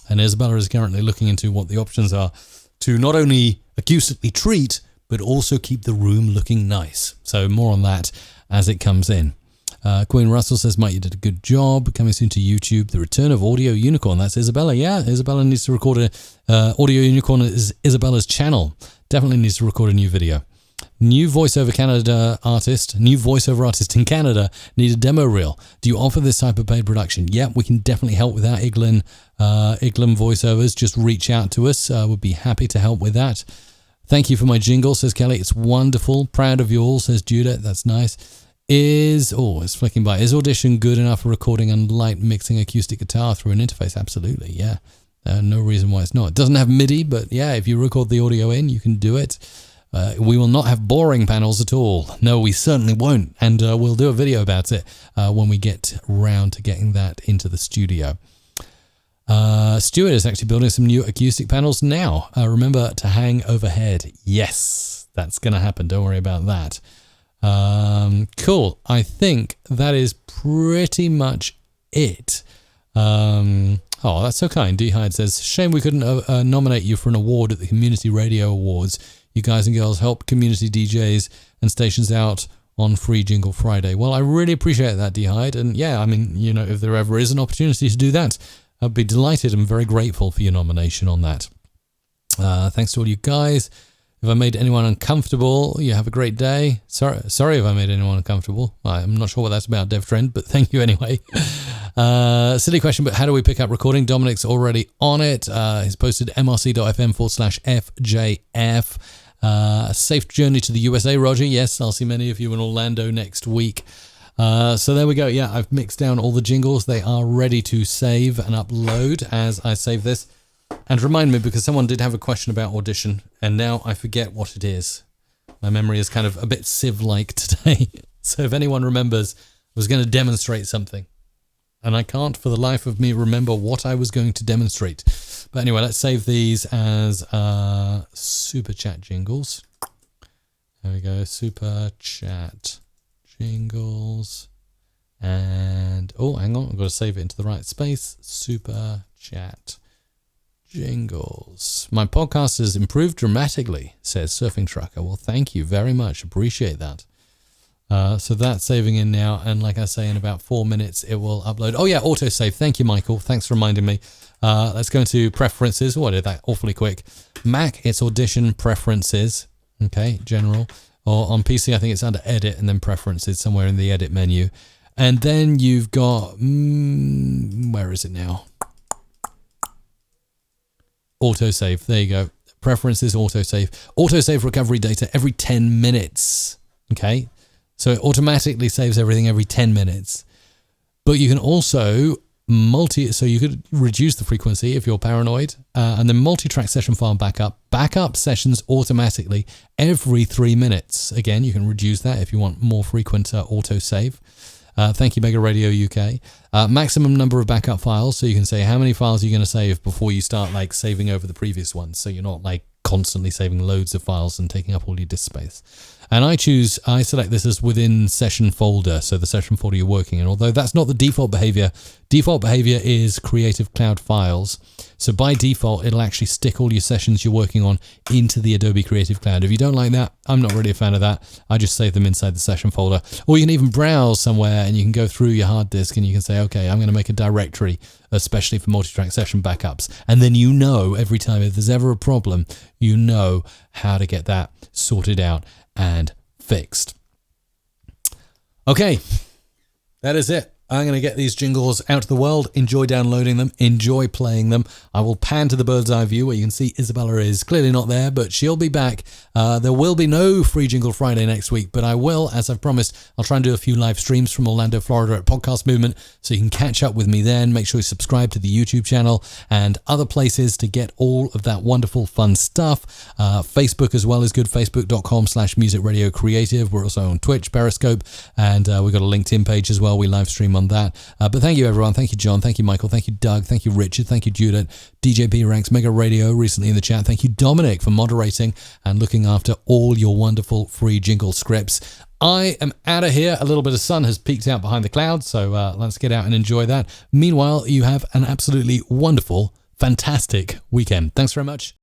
And Isabella is currently looking into what the options are to not only acoustically treat, but also keep the room looking nice. So more on that as it comes in. Queen Russell says, Mike, you did a good job. Coming soon to YouTube, the return of Audio Unicorn. That's Isabella. Yeah, Isabella needs to record Audio Unicorn is Isabella's channel. Definitely needs to record a new video. New voiceover artist in Canada needs a demo reel. Do you offer this type of paid production? Yeah, we can definitely help with that. Iglan voiceovers, just reach out to us. We'd be happy to help with that. Thank you for my jingle, says Kelly. It's wonderful. Proud of you all, says Judith. That's nice. It's flicking by. Is Audition good enough for recording and light mixing acoustic guitar through an interface? Absolutely, yeah. No reason why it's not. It doesn't have MIDI, but yeah, if you record the audio in, you can do it. We will not have boring panels at all. No, we certainly won't. And we'll do a video about it when we get round to getting that into the studio. Stuart is actually building some new acoustic panels now. Remember to hang overhead. Yes, that's going to happen. Don't worry about that. Cool. I think that is pretty much it. That's so kind. D-Hyde says, shame we couldn't nominate you for an award at the Community Radio Awards. You guys and girls help community DJs and stations out on Free Jingle Friday. Well, I really appreciate that, D-Hyde. And yeah, I mean, if there ever is an opportunity to do that, I'd be delighted and very grateful for your nomination on that. Thanks to all you guys. If I made anyone uncomfortable, you have a great day. Sorry if I made anyone uncomfortable. I'm not sure what that's about, Dev Trend, but thank you anyway. Silly question, but how do we pick up recording? Dominic's already on it. He's posted mrc.fm/FJF. Safe journey to the USA, Roger. Yes, I'll see many of you in Orlando next week. So there we go. Yeah, I've mixed down all the jingles. They are ready to save and upload as I save this. And remind me, because someone did have a question about Audition, and now I forget what it is. My memory is kind of a bit sieve-like today. So if anyone remembers, I was going to demonstrate something. And I can't for the life of me remember what I was going to demonstrate. But anyway, let's save these as Super Chat jingles. There we go, Super Chat jingles. And, hang on, I've got to save it into the right space. Super Chat jingles. My podcast has improved dramatically, says Surfing Trucker. Well, thank you very much. Appreciate that. So that's saving in now. And like I say, in about 4 minutes, it will upload. Oh, yeah, autosave. Thank you, Michael. Thanks for reminding me. Let's go into preferences. I did that awfully quick. Mac, it's Audition preferences. Okay, general. Or on PC, I think it's under edit and then preferences somewhere in the edit menu. And then you've got, where is it now? Autosave. There you go. Preferences, autosave. Autosave recovery data every 10 minutes. Okay. So it automatically saves everything every 10 minutes. But you can also so you could reduce the frequency if you're paranoid, and then multi-track session file backup sessions automatically every 3 minutes. Again, you can reduce that if you want more frequent autosave. Thank you, Mega Radio UK. Maximum number of backup files, so you can say how many files you're going to save before you start like saving over the previous ones, so you're not like constantly saving loads of files and taking up all your disk space. And I select this as within session folder, so the session folder you're working in, although that's not the default behavior. Default behavior is Creative Cloud files. So by default, it'll actually stick all your sessions you're working on into the Adobe Creative Cloud. If you don't like that, I'm not really a fan of that. I just save them inside the session folder. Or you can even browse somewhere and you can go through your hard disk and you can say, okay, I'm going to make a directory, especially for multi-track session backups. And then every time if there's ever a problem, you know how to get that sorted out and fixed. Okay, that is it. I'm going to get these jingles out to the world. Enjoy downloading them. Enjoy playing them. I will pan to the bird's eye view where you can see Isabella is clearly not there, but she'll be back. There will be no Free Jingle Friday next week, but I will, as I've promised, I'll try and do a few live streams from Orlando, Florida at Podcast Movement, so you can catch up with me then. Make sure you subscribe to the YouTube channel and other places to get all of that wonderful, fun stuff. Facebook as well is good, facebook.com/musicradiocreative. We're also on Twitch, Periscope, and we've got a LinkedIn page as well. We live stream on that. But thank you, everyone. Thank you, John. Thank you, Michael. Thank you, Doug. Thank you, Richard. Thank you, Judith. DJP Ranks, Mega Radio recently in the chat. Thank you, Dominic, for moderating and looking after all your wonderful free jingle scripts. I am out of here. A little bit of sun has peeked out behind the clouds, so let's get out and enjoy that. Meanwhile, you have an absolutely wonderful, fantastic weekend. Thanks very much.